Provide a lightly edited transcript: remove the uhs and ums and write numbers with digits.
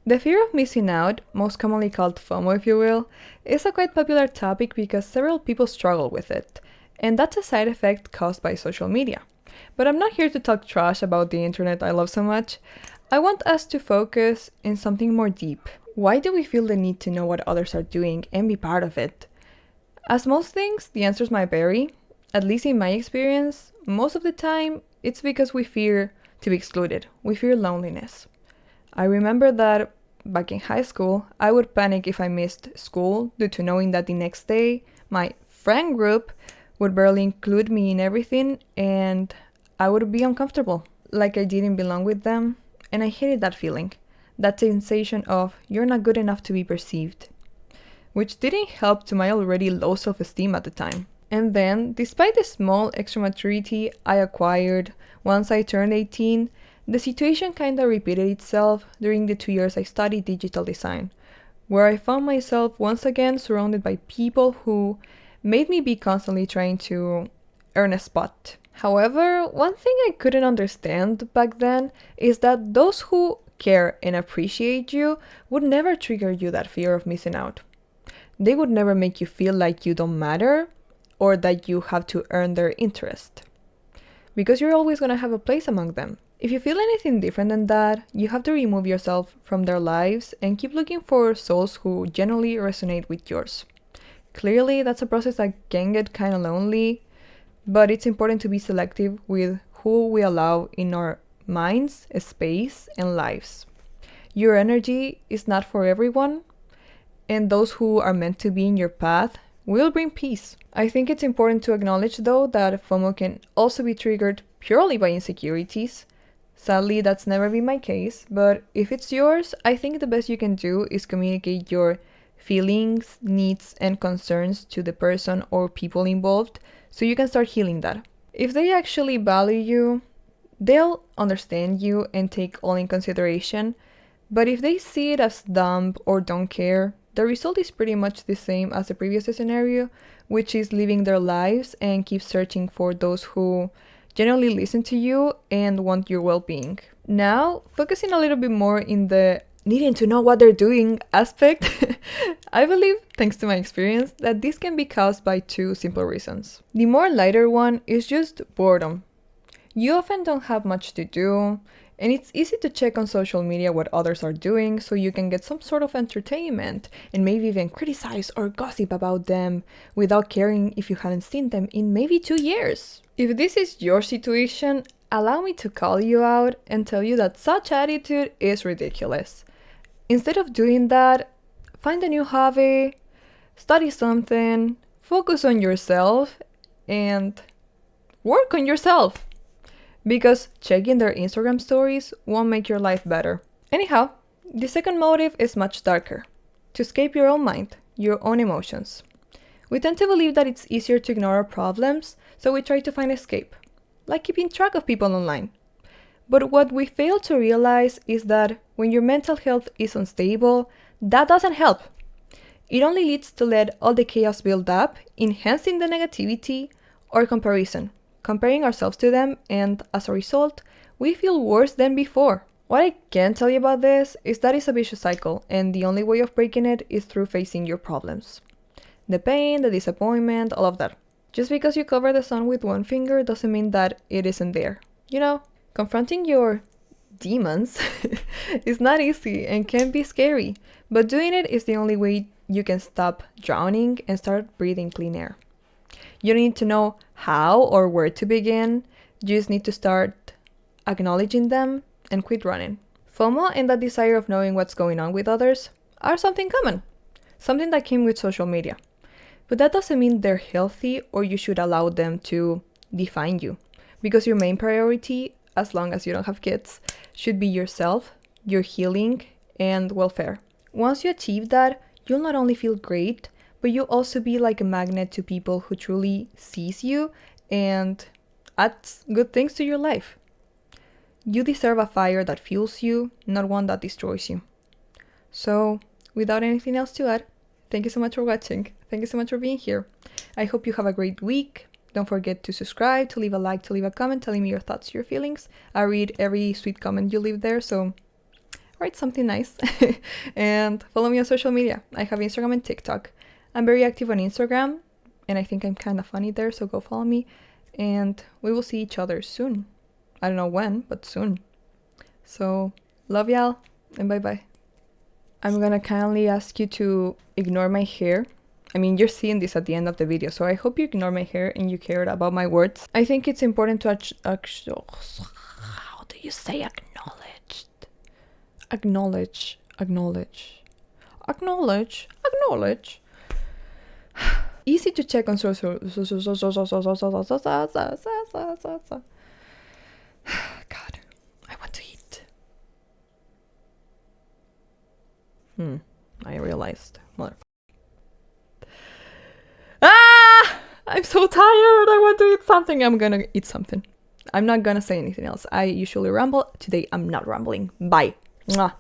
The fear of missing out, most commonly called FOMO if you will, is a quite popular topic because several people struggle with it, and that's a side effect caused by social media. But I'm not here to talk trash about the internet I love so much. I want us to focus in something more deep. Why do we feel the need to know what others are doing and be part of it? As most things, the answers might vary. At least in my experience, most of the time, it's because we fear to be excluded. We fear loneliness. I remember that back in high school, I would panic if I missed school due to knowing that the next day my friend group would barely include me in everything and I would be uncomfortable, like I didn't belong with them, and I hated that feeling, that sensation of you're not good enough to be perceived, which didn't help to my already low self-esteem at the time. And then, despite the small extra maturity I acquired once I turned 18, the situation kinda repeated itself during the 2 years I studied digital design, where I found myself once again surrounded by people who made me be constantly trying to earn a spot. However, one thing I couldn't understand back then is that those who care and appreciate you would never trigger you that fear of missing out. They would never make you feel like you don't matter or that you have to earn their interest, because you're always gonna have a place among them. If you feel anything different than that, you have to remove yourself from their lives and keep looking for souls who genuinely resonate with yours. Clearly, that's a process that can get kind of lonely, but it's important to be selective with who we allow in our minds, space, and lives. Your energy is not for everyone, and those who are meant to be in your path will bring peace. I think it's important to acknowledge, though, that FOMO can also be triggered purely by insecurities. Sadly, that's never been my case, but if it's yours, I think the best you can do is communicate your feelings, needs, and concerns to the person or people involved so you can start healing that. If they actually value you, they'll understand you and take all in consideration, but if they see it as dumb or don't care, the result is pretty much the same as the previous scenario, which is living their lives and keep searching for those who genuinely listen to you and want your well-being. Now, focusing a little bit more in the needing to know what they're doing aspect, I believe, thanks to my experience, that this can be caused by two simple reasons. The more lighter one is just boredom. You often don't have much to do, and it's easy to check on social media what others are doing so you can get some sort of entertainment and maybe even criticize or gossip about them without caring if you haven't seen them in maybe 2 years. If this is your situation, allow me to call you out and tell you that such attitude is ridiculous. Instead of doing that, find a new hobby, study something, focus on yourself, and work on yourself. Because checking their Instagram stories won't make your life better. Anyhow, the second motive is much darker. To escape your own mind, your own emotions. We tend to believe that it's easier to ignore our problems, so we try to find escape, like keeping track of people online. But what we fail to realize is that when your mental health is unstable, that doesn't help. It only leads to let all the chaos build up, enhancing the negativity or comparison, comparing ourselves to them, and as a result, we feel worse than before. What I can tell you about this is that it's a vicious cycle, and the only way of breaking it is through facing your problems. The pain, the disappointment, all of that. Just because you cover the sun with one finger doesn't mean that it isn't there. You know, confronting your demons is not easy and can be scary, but doing it is the only way you can stop drowning and start breathing clean air. You don't need to know how or where to begin, you just need to start acknowledging them and quit running. FOMO and that desire of knowing what's going on with others are something common, something that came with social media. But that doesn't mean they're healthy or you should allow them to define you, because your main priority, as long as you don't have kids, should be yourself, your healing, and welfare. Once you achieve that, you'll not only feel great, but you'll also be like a magnet to people who truly sees you and adds good things to your life. You deserve a fire that fuels you, not one that destroys you. So, without anything else to add, thank you so much for watching. Thank you so much for being here. I hope you have a great week. Don't forget to subscribe, to leave a like, to leave a comment telling me your thoughts, your feelings. I read every sweet comment you leave there, so write something nice. And follow me on social media. I have Instagram and TikTok. I'm very active on Instagram, and I think I'm kind of funny there, so go follow me. And we will see each other soon. I don't know when, but soon. So, love y'all, and bye-bye. I'm gonna kindly ask you to ignore my hair. I mean, you're seeing this at the end of the video, so I hope you ignore my hair and you cared about my words. I think it's important to how do you say acknowledged? Acknowledge. Easy to check on social. God, I want to eat. I realized. I'm so tired. I want to eat something. I'm gonna eat something. I'm not gonna say anything else. I usually ramble. Today I'm not rambling. Bye. Mwah.